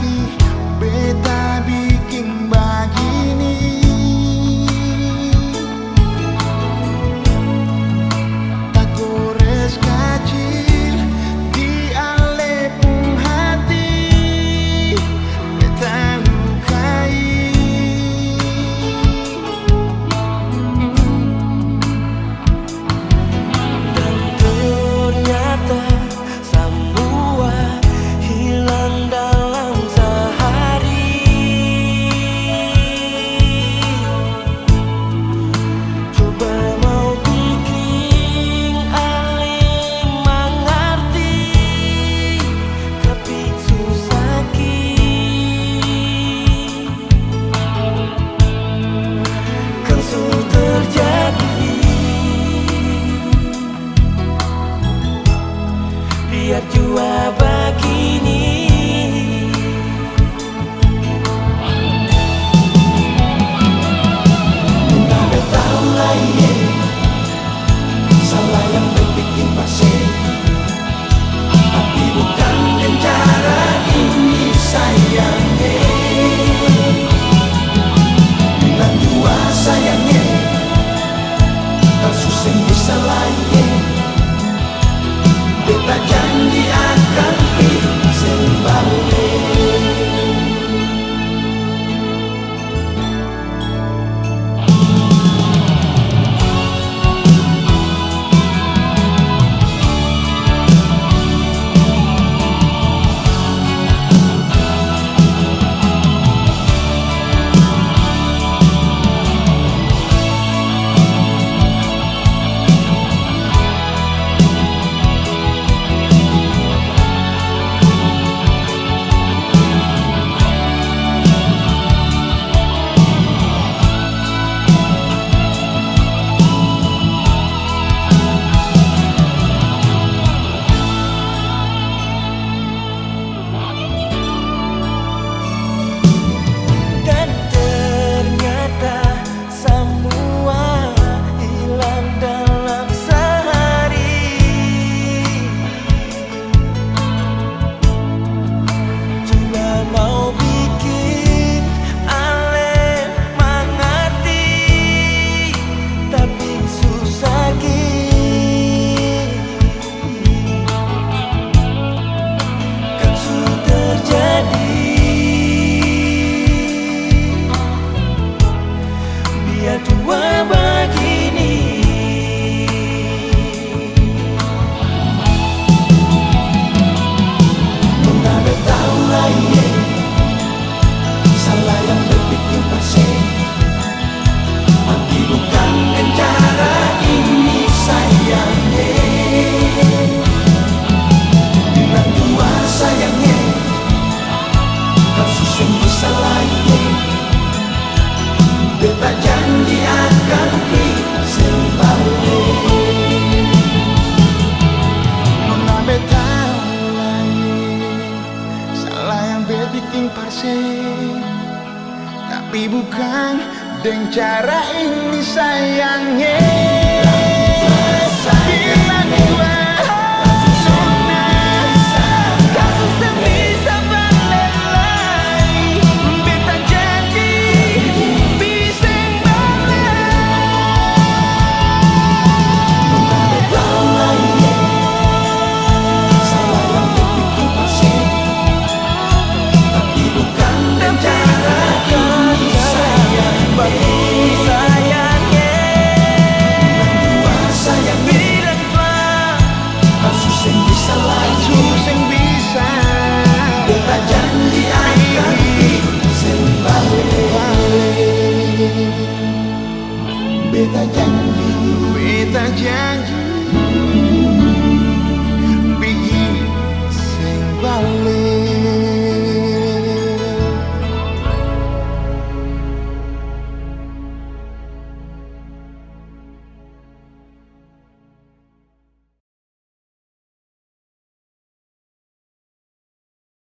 lagi beta bikin begini. Tak gores kecil di alepung hati, beta lukai. Dan ternyata semua hilang dalam sehari. Coba mau bikin aling mengerti, tapi susah kan sudah terjadi. Biar jua begini. Nggak tahu lagi salah yang bikin pasir, tapi bukan dengan cara ini sayangnya. Bilang jua sayangnya, tak susah bisa lagi. Beta janji akan kembali. Dan ternyata semua hilang dalam sehari. Coba mau bikin ale mengerti, tapi susah kan sudah terjadi. Biar dua begini. Nggak tahu lagi salah yang bikin pasir, tapi bukan dengan cara ini sayangnya. Bilang dua sayangnya, tak susah bisa lagi. Beta janji akan kembali. Nona beta lagi salah yang beta bikin pasir, tapi bukan dengan cara ini sayangnya. Bilang dua nona, kau susah bisa balik lagi. Beta janji bisa balik. Nggak tahu lagi salah yang bikin pasir, tapi bukan dengan cara ini sayangnya. Dua sayangnya, tak susah bisa lagi. Susah bisa. Beta janji akan kembali. Beta janji. Beta janji